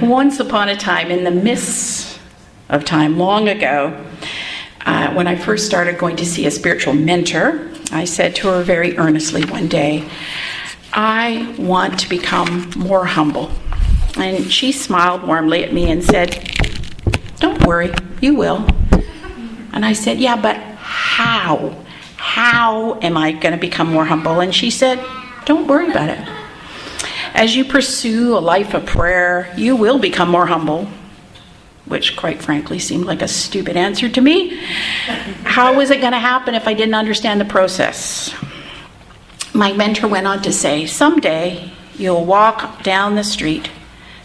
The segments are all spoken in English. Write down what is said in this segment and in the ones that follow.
once upon a time, in the midst of time, long ago, when I first started going to see a spiritual mentor, I said to her very earnestly one day, I want to become more humble. And she smiled warmly at me and said, don't worry, you will. And I said, yeah, but how? How am I going to become more humble? And she said, don't worry about it. As you pursue a life of prayer, you will become more humble. Which, quite frankly, seemed like a stupid answer to me. How was it going to happen if I didn't understand the process? My mentor went on to say, someday you'll walk down the street,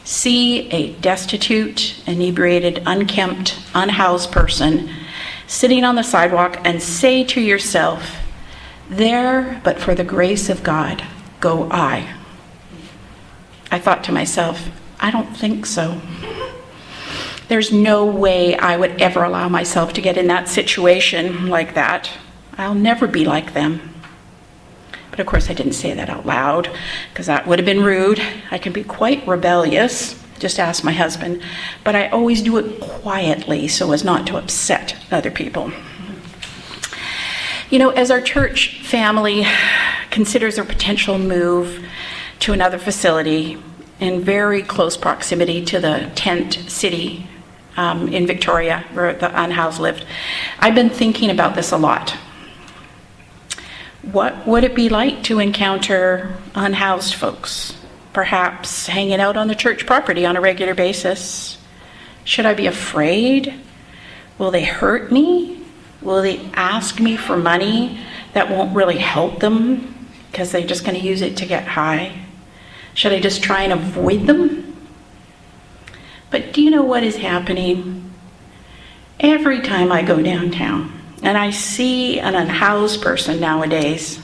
see a destitute, inebriated, unkempt, unhoused person sitting on the sidewalk and say to yourself, there, but for the grace of God, go I. I thought to myself, I don't think so. There's no way I would ever allow myself to get in that situation like that. I'll never be like them. But of course I didn't say that out loud, because that would have been rude. I can be quite rebellious, just ask my husband, but I always do it quietly so as not to upset other people. You know, as our church family considers a potential move to another facility in very close proximity to the tent city in Victoria, where the unhoused lived, I've been thinking about this a lot. What would it be like to encounter unhoused folks, perhaps hanging out on the church property on a regular basis? Should I be afraid? Will they hurt me? Will they ask me for money that won't really help them because they're just going to use it to get high? Should I just try and avoid them? But do you know what is happening? Every time I go downtown and I see an unhoused person nowadays,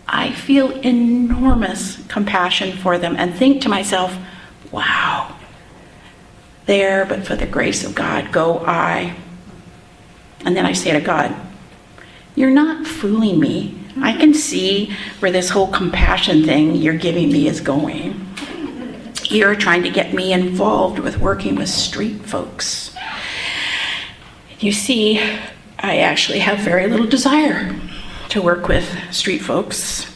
I feel enormous compassion for them and think to myself, wow, there, but for the grace of God, go I. And then I say to God, you're not fooling me. I can see where this whole compassion thing you're giving me is going. You're trying to get me involved with working with street folks. You see, I actually have very little desire to work with street folks,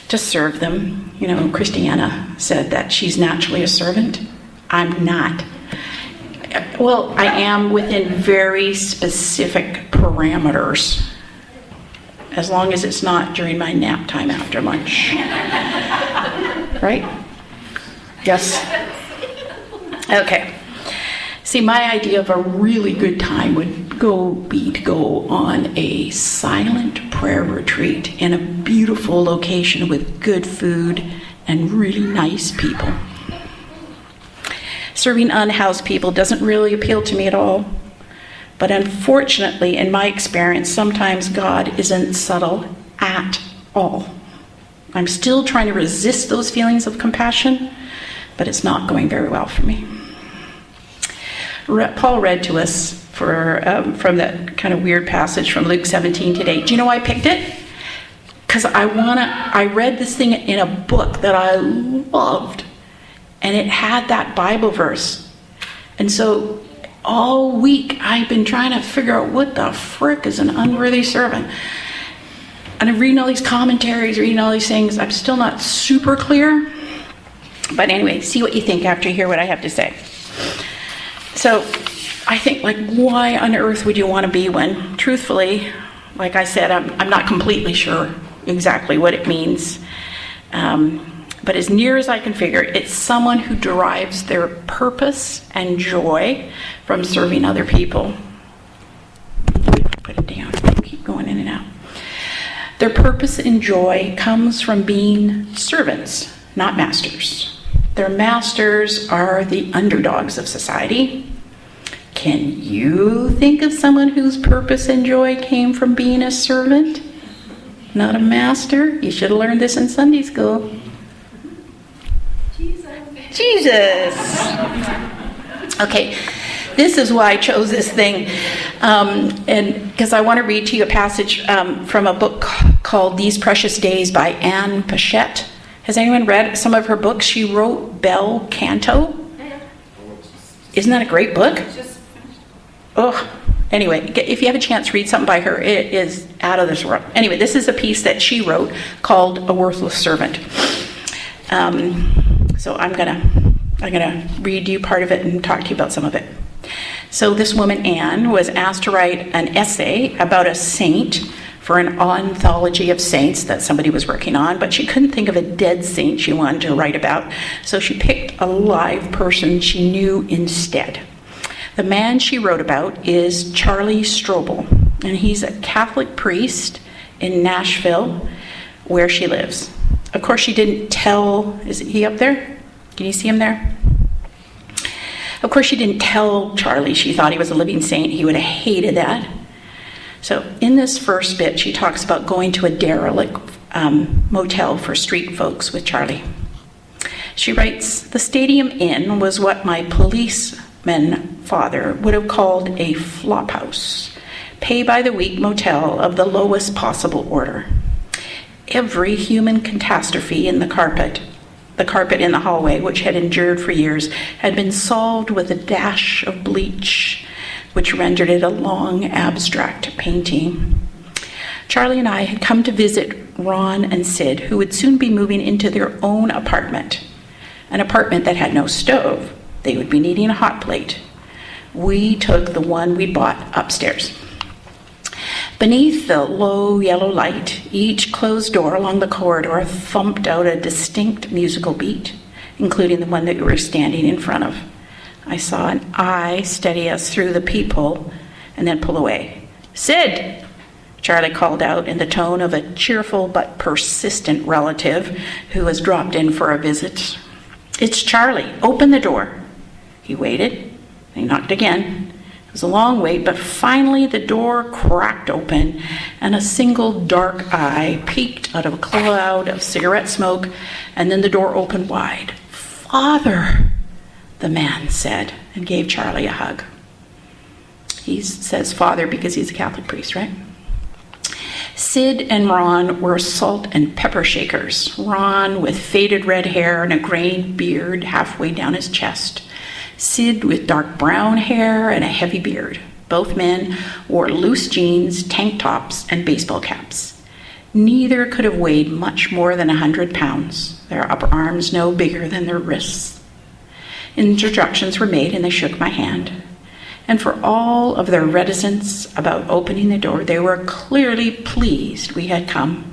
to serve them. You know, Christiana said that she's naturally a servant. I'm not. Well, I am within very specific parameters, as long as it's not during my nap time after lunch. Right? Yes? Okay. See, my idea of a really good time would be to go on a silent prayer retreat in a beautiful location with good food and really nice people. Serving unhoused people doesn't really appeal to me at all. But unfortunately, in my experience, sometimes God isn't subtle at all. I'm still trying to resist those feelings of compassion, but it's not going very well for me. Paul read to us from that kind of weird passage from Luke 17 today. Do you know why I picked it? Because I read this thing in a book that I loved, and it had that Bible verse. And so all week I've been trying to figure out what the frick is an unworthy servant. And I'm reading all these commentaries, reading all these things. I'm still not super clear. But anyway, see what you think after you hear what I have to say. So I think, like, why on earth would you want to be one? Truthfully, like I said, I'm not completely sure exactly what it means. But as near as I can figure, it's someone who derives their purpose and joy from serving other people. Put it down. Keep going in and out. Their purpose and joy comes from being servants, not masters. Their masters are the underdogs of society. Can you think of someone whose purpose and joy came from being a servant, not a master? You should have learned this in Sunday school. Jesus. Okay, this is why I chose this thing, and because I want to read to you a passage from a book called These Precious Days by Anne Pachette. Has anyone read some of her books? She wrote Bel Canto. Isn't that a great book? Just Oh, anyway, if you have a chance, read something by her. It is out of this world. Anyway, this is a piece that she wrote called A Worthless Servant. So I'm gonna read you part of it and talk to you about some of it. So this woman, Anne, was asked to write an essay about a saint for an anthology of saints that somebody was working on, but she couldn't think of a dead saint she wanted to write about, so she picked a live person she knew instead. The man she wrote about is Charlie Strobel, and he's a Catholic priest in Nashville, where she lives. Of course, she didn't tell, is he up there? Can you see him there? Of course, she didn't tell Charlie she thought he was a living saint. He would have hated that. So in this first bit, she talks about going to a derelict motel for street folks with Charlie. She writes, "The Stadium Inn was what my policeman father would have called a flophouse, pay-by-the-week motel of the lowest possible order. Every human catastrophe in the carpet in the hallway, which had endured for years, had been solved with a dash of bleach, which rendered it a long, abstract painting. Charlie and I had come to visit Ron and Sid, who would soon be moving into their own apartment, an apartment that had no stove. They would be needing a hot plate. We took the one we bought upstairs. Beneath the low yellow light, each closed door along the corridor thumped out a distinct musical beat, including the one that we were standing in front of. I saw an eye steady us through the peephole and then pull away. 'Sid!' Charlie called out in the tone of a cheerful but persistent relative who has dropped in for a visit. 'It's Charlie. Open the door.' He waited. He knocked again. It was a long wait, but finally the door cracked open and a single dark eye peeked out of a cloud of cigarette smoke, and then the door opened wide. 'Father!' the man said, and gave Charlie a hug. He says father because he's a Catholic priest, right? Sid and Ron were salt and pepper shakers. Ron with faded red hair and a graying beard halfway down his chest. Sid with dark brown hair and a heavy beard. Both men wore loose jeans, tank tops, and baseball caps. Neither could have weighed much more than 100 pounds, their upper arms no bigger than their wrists. Introductions were made and they shook my hand. And for all of their reticence about opening the door, they were clearly pleased we had come.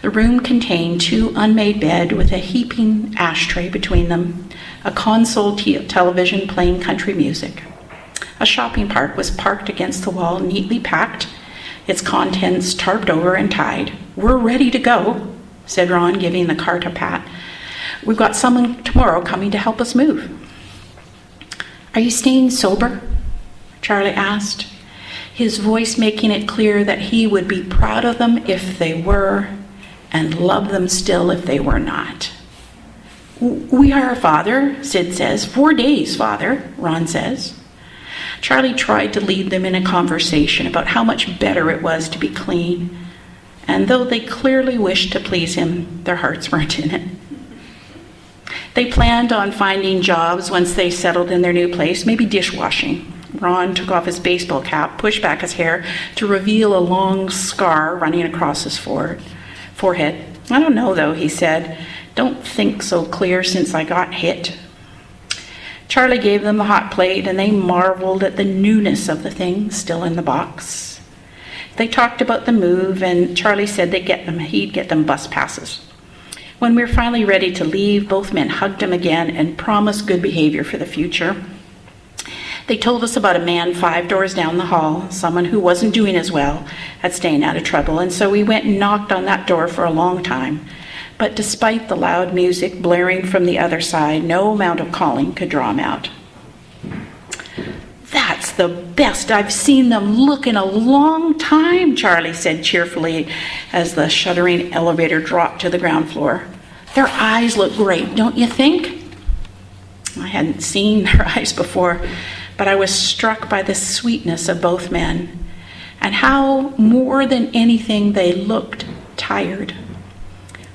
The room contained 2 unmade beds with a heaping ashtray between them, a console television playing country music. A shopping cart was parked against the wall, neatly packed, its contents tarped over and tied. "We're ready to go," said Ron, giving the cart a pat. "We've got someone tomorrow coming to help us move." "Are you staying sober?" Charlie asked, his voice making it clear that he would be proud of them if they were, and love them still if they were not. "We are, Father," Sid says. 4 days, Father," Ron says. Charlie tried to lead them in a conversation about how much better it was to be clean, and though they clearly wished to please him, their hearts weren't in it. They planned on finding jobs once they settled in their new place, maybe dishwashing. Ron took off his baseball cap, pushed back his hair to reveal a long scar running across his forehead. "I don't know, though," he said. "Don't think so clear since I got hit." Charlie gave them the hot plate, and they marveled at the newness of the thing still in the box. They talked about the move, and Charlie said he'd get them bus passes. When we were finally ready to leave, both men hugged him again and promised good behavior for the future. They told us about a man 5 doors down the hall, someone who wasn't doing as well at staying out of trouble, and so we went and knocked on that door for a long time. But despite the loud music blaring from the other side, no amount of calling could draw him out. "That's the best I've seen them look in a long time," Charlie said cheerfully as the shuddering elevator dropped to the ground floor. "Their eyes look great, don't you think?" I hadn't seen their eyes before, but I was struck by the sweetness of both men and how, more than anything, they looked tired.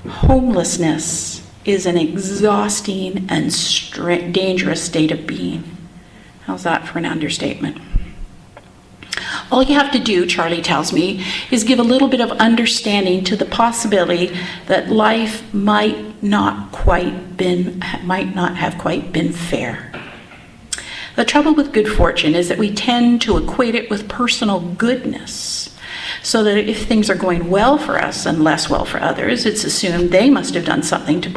Homelessness is an exhausting and dangerous state of being. How's that for an understatement? All you have to do, Charlie tells me, is give a little bit of understanding to the possibility that life might not have quite been fair. The trouble with good fortune is that we tend to equate it with personal goodness, so that if things are going well for us and less well for others, it's assumed they must have done something to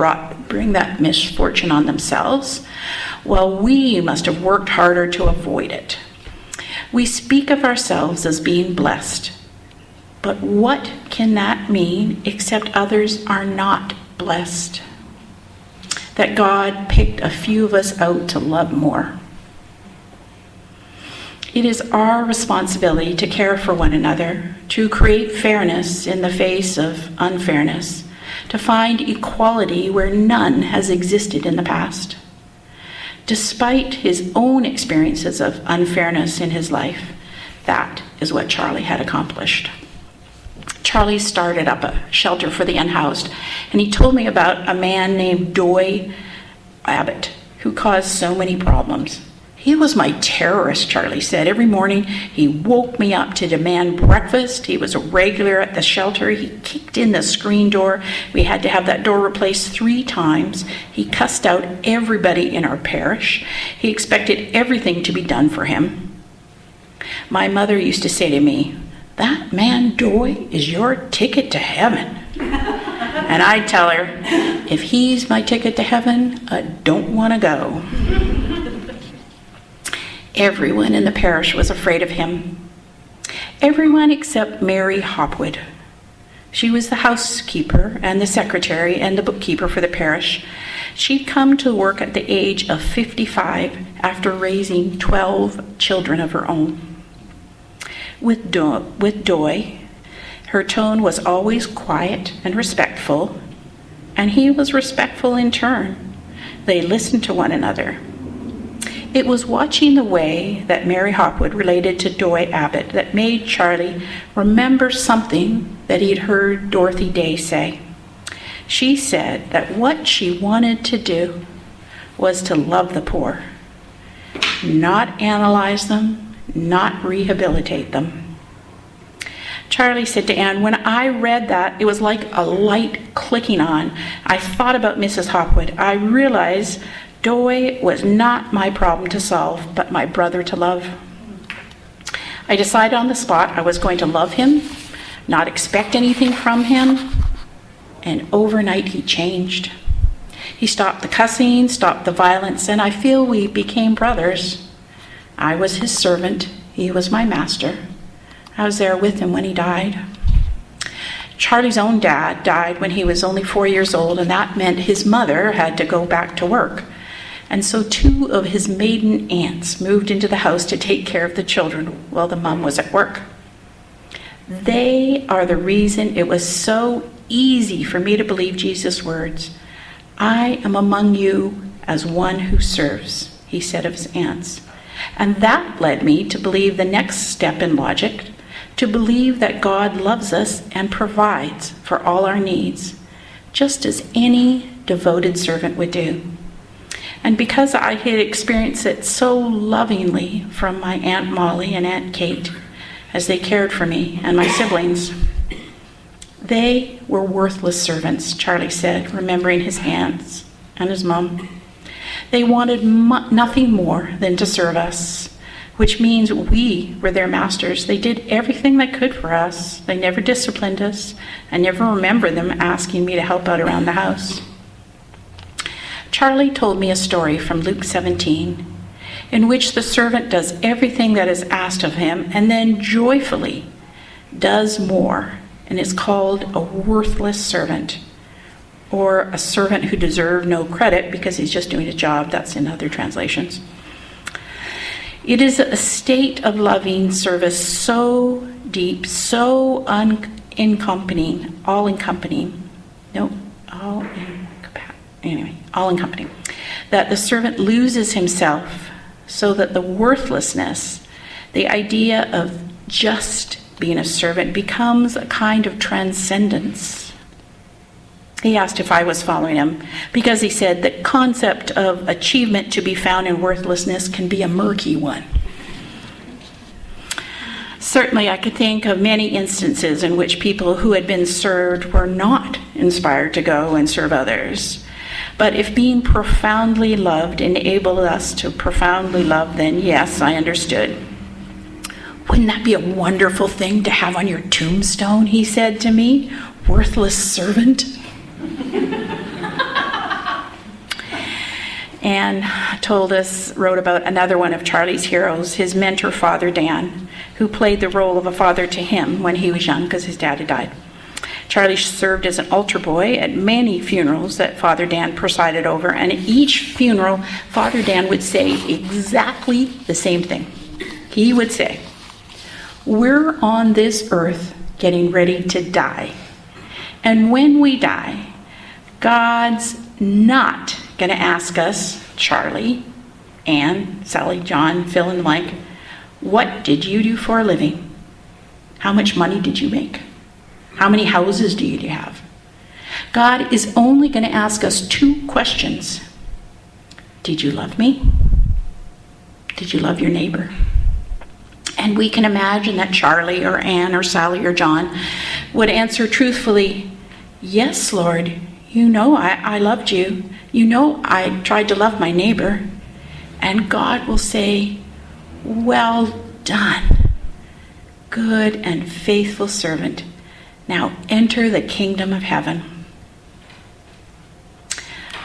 bring that misfortune on themselves, while we must have worked harder to avoid it. We speak of ourselves as being blessed, but what can that mean except others are not blessed? That God picked a few of us out to love more. It is our responsibility to care for one another, to create fairness in the face of unfairness, to find equality where none has existed in the past. Despite his own experiences of unfairness in his life, that is what Charlie had accomplished. Charlie started up a shelter for the unhoused, and he told me about a man named Doy Abbott who caused so many problems. He was my terrorist, Charlie said. Every morning he woke me up to demand breakfast. He was a regular at the shelter. He kicked in the screen door. We had to have that door replaced 3 times. He cussed out everybody in our parish. He expected everything to be done for him. My mother used to say to me, "That man Doy is your ticket to heaven." And I'd tell her, if he's my ticket to heaven, I don't want to go. Everyone in the parish was afraid of him. Everyone except Mary Hopwood. She was the housekeeper and the secretary and the bookkeeper for the parish. She'd come to work at the age of 55 after raising 12 children of her own. With Doy, her tone was always quiet and respectful, and he was respectful in turn. They listened to one another. It was watching the way that Mary Hopwood related to Doy Abbott that made Charlie remember something that he'd heard Dorothy Day say. She said that what she wanted to do was to love the poor, not analyze them, not rehabilitate them. Charlie said to Anne, "When I read that, it was like a light clicking on. I thought about Mrs. Hopwood. I realized Doy was not my problem to solve, but my brother to love. I decided on the spot I was going to love him, not expect anything from him, and overnight he changed. He stopped the cussing, stopped the violence, and I feel we became brothers. I was his servant, he was my master. I was there with him when he died." Charlie's own dad died when he was only 4 years old, and that meant his mother had to go back to work. And so 2 of his maiden aunts moved into the house to take care of the children while the mom was at work. They are the reason it was so easy for me to believe Jesus' words. "I am among you as one who serves," he said of his aunts. And that led me to believe the next step in logic, to believe that God loves us and provides for all our needs, just as any devoted servant would do. And because I had experienced it so lovingly from my Aunt Molly and Aunt Kate as they cared for me and my siblings, they were worthless servants, Charlie said, remembering his aunts and his mom. They wanted nothing more than to serve us, which means we were their masters. They did everything they could for us. They never disciplined us. I never remember them asking me to help out around the house. Charlie told me a story from Luke 17, in which the servant does everything that is asked of him and then joyfully does more, and is called a worthless servant, or a servant who deserved no credit because he's just doing his job. That's in other translations. It is a state of loving service so deep, so all-encompassing, that the servant loses himself, so that the worthlessness, the idea of just being a servant, becomes a kind of transcendence. He asked if I was following him because he said the concept of achievement to be found in worthlessness can be a murky one. Certainly, I could think of many instances in which people who had been served were not inspired to go and serve others. But if being profoundly loved enabled us to profoundly love, then yes, I understood. Wouldn't that be a wonderful thing to have on your tombstone, he said to me, worthless servant? Anne wrote about another one of Charlie's heroes, his mentor, Father Dan, who played the role of a father to him when he was young because his dad had died. Charlie served as an altar boy at many funerals that Father Dan presided over, and at each funeral, Father Dan would say exactly the same thing. He would say, "We're on this earth getting ready to die. And when we die, God's not going to ask us, Charlie, Anne, Sally, John, fill in the blank, what did you do for a living? How much money did you make? How many houses do you have? God is only going to ask us two questions. Did you love me? Did you love your neighbor?" And we can imagine that Charlie or Anne or Sally or John would answer truthfully, "Yes, Lord, you know I loved you. You know I tried to love my neighbor." And God will say, "Well done, good and faithful servant. Now enter the kingdom of heaven."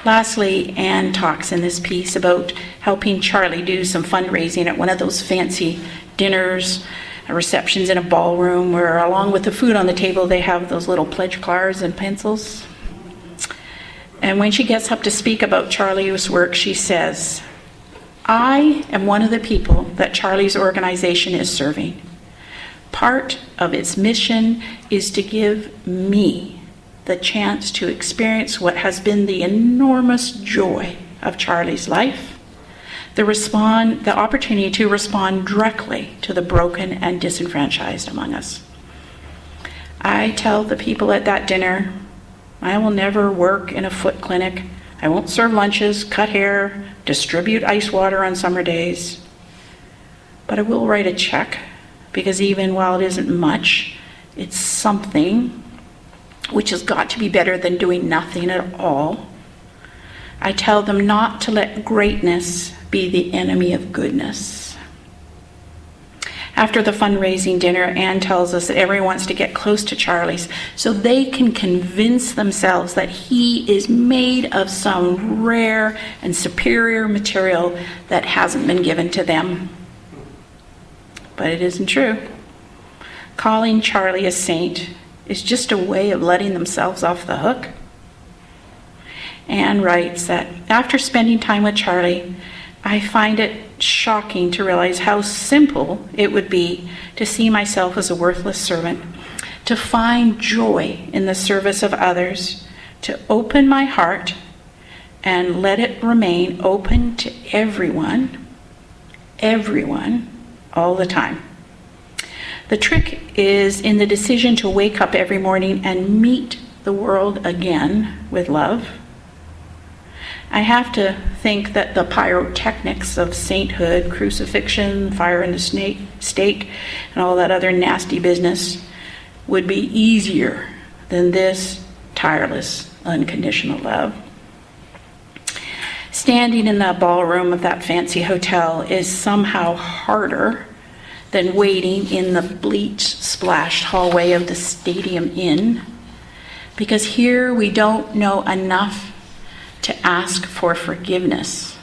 Lastly, Anne talks in this piece about helping Charlie do some fundraising at one of those fancy dinners, receptions in a ballroom, where along with the food on the table, they have those little pledge cards and pencils. And when she gets up to speak about Charlie's work, she says, "I am one of the people that Charlie's organization is serving. Part of its mission is to give me the chance to experience what has been the enormous joy of Charlie's life, the opportunity to respond directly to the broken and disenfranchised among us. I tell the people at that dinner, I will never work in a foot clinic. I won't serve lunches, cut hair, distribute ice water on summer days. But I will write a check, because even while it isn't much, it's something which has got to be better than doing nothing at all. I tell them not to let greatness be the enemy of goodness." After the fundraising dinner, Anne tells us that everyone wants to get close to Charlie's so they can convince themselves that he is made of some rare and superior material that hasn't been given to them. But it isn't true. Calling Charlie a saint is just a way of letting themselves off the hook. Anne writes that after spending time with Charlie, I find it shocking to realize how simple it would be to see myself as a worthless servant, to find joy in the service of others, to open my heart and let it remain open to everyone, all the time. The trick is in the decision to wake up every morning and meet the world again with love. I have to think that the pyrotechnics of sainthood, crucifixion, fire in the stake, and all that other nasty business would be easier than this tireless, unconditional love. Standing in the ballroom of that fancy hotel is somehow harder than waiting in the bleach-splashed hallway of the Stadium Inn, because here we don't know enough to ask for forgiveness,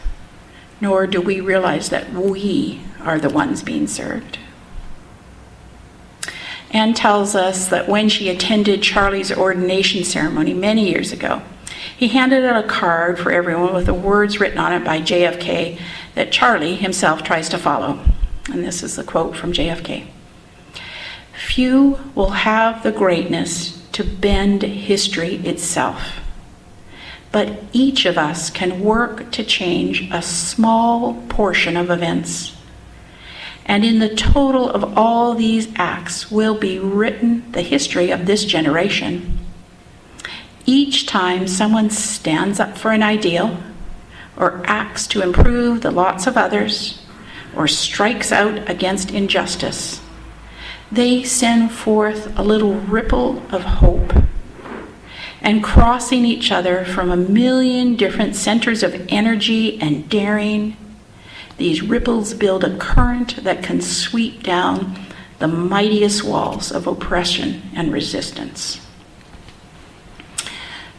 nor do we realize that we are the ones being served. Anne tells us that when she attended Charlie's ordination ceremony many years ago, he handed out a card for everyone with the words written on it by JFK that Charlie himself tries to follow. And this is the quote from JFK. "Few will have the greatness to bend history itself, but each of us can work to change a small portion of events. And in the total of all these acts will be written the history of this generation. Each time someone stands up for an ideal, or acts to improve the lots of others, or strikes out against injustice, they send forth a little ripple of hope. And crossing each other from a million different centers of energy and daring, these ripples build a current that can sweep down the mightiest walls of oppression and resistance.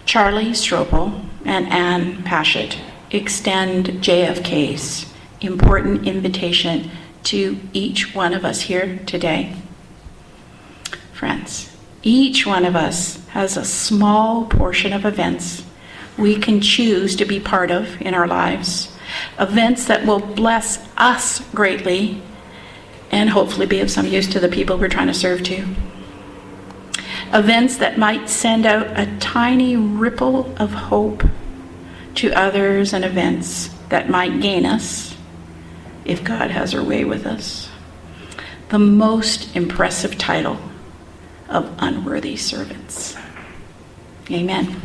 Charlie Stropel and Anne Patchett extend JFK's important invitation to each one of us here today. Friends, each one of us has a small portion of events we can choose to be part of in our lives, events that will bless us greatly and hopefully be of some use to the people we're trying to serve to. Events that might send out a tiny ripple of hope to others, and events that might gain us, if God has her way with us, the most impressive title of unworthy servants. Amen.